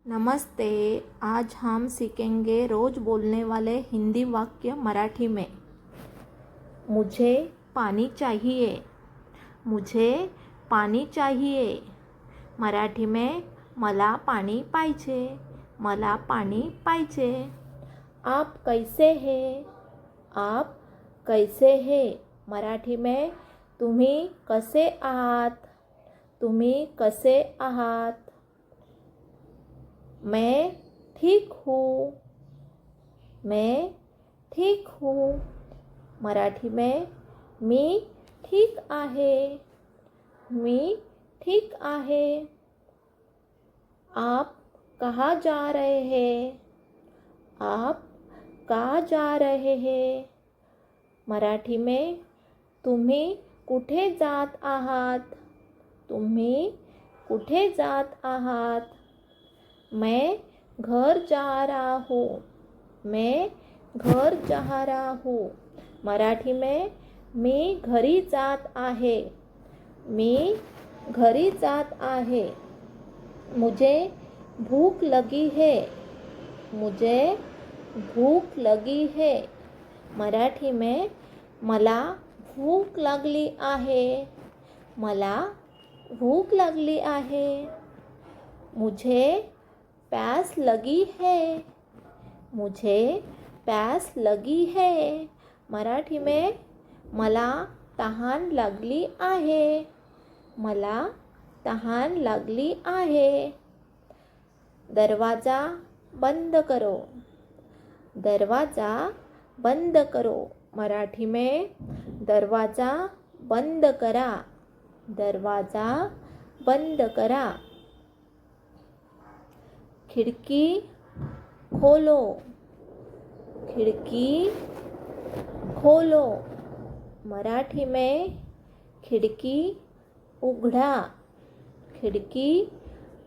नमस्ते। आज हम सीखेंगे रोज़ बोलने वाले हिंदी वाक्य मराठी में। मुझे पानी चाहिए। मुझे पानी चाहिए। मराठी में मला पाणी पाहिजे। मला पाणी पाहिजे। आप कैसे हैं? आप कैसे हैं? मराठी में तुम्ही कसे आहात? तुम्ही कसे आहात? मैं ठीक हूँ। मैं ठीक हूँ। मराठी में मी ठीक आहे। मी ठीक आहे। आप कहाँ जा रहे हैं? आप कहाँ जा रहे हैं? मराठी में तुम्ही कुठे जात आहात? तुम्ही कुठे जात आहात? मैं घर जा रहा हूँ। मैं घर जा रहा हूँ। मराठी में मी घरी जात आहे। मी घरी जात आहे। मुझे भूख लगी है। मुझे भूख लगी है। मराठी में मला भूक लागली आहे। मला भूक लागली आहे। मुझे प्यास लगी है। मुझे प्यास लगी है। मराठी में मला तहान लागली आहे। मला तहान लागली आहे। दरवाजा बंद करो। दरवाजा बंद करो। मराठी में दरवाजा बंद करा। दरवाजा बंद करा। खिड़की खोलो। खिड़की खोलो। मराठी में खिड़की उघडा। खिड़की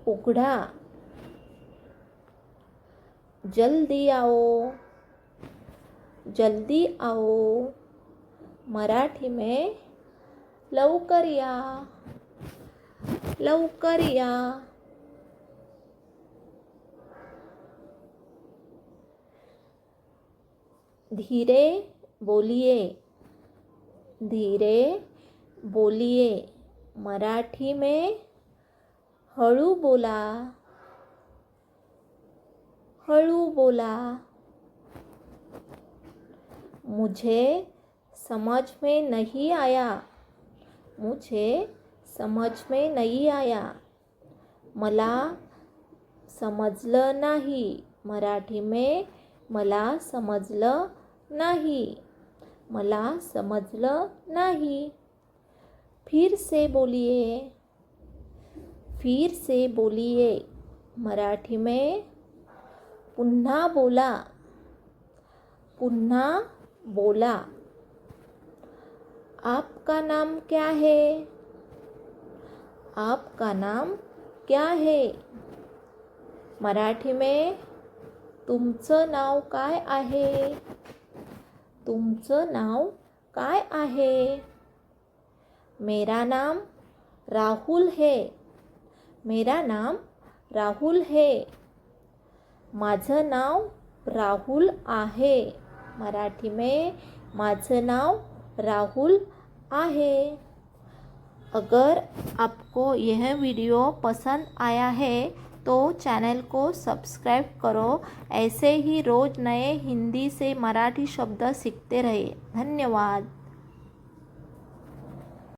उघडा। जल्दी आओ। जल्दी आओ। मराठी में लवकर या। लवकर या। धीरे बोलिए। धीरे बोलिए। मराठी में हळू बोला। हळू बोला। मुझे समझ में नहीं आया। मुझे समझ में नहीं आया। मला समजलं नाही। मराठी में मला समजलं नाही। मला समजलं नाही। फिर से बोलिए। फिर से बोलिए। मराठी में पुन्हा बोला। पुन्हा बोला। आपका नाम क्या है? आपका नाम क्या है? मराठी में तुमचं नाव काय आहे? तुमचं नाव काय आहे? मेरा नाम राहुल है। मेरा नाम राहुल है। माझं नाव राहुल आहे। मराठी में माझं नाव राहुल आहे। अगर आपको यह वीडियो पसंद आया है तो चैनल को सब्सक्राइब करो। ऐसे ही रोज़ नए हिंदी से मराठी शब्द सीखते रहे। धन्यवाद।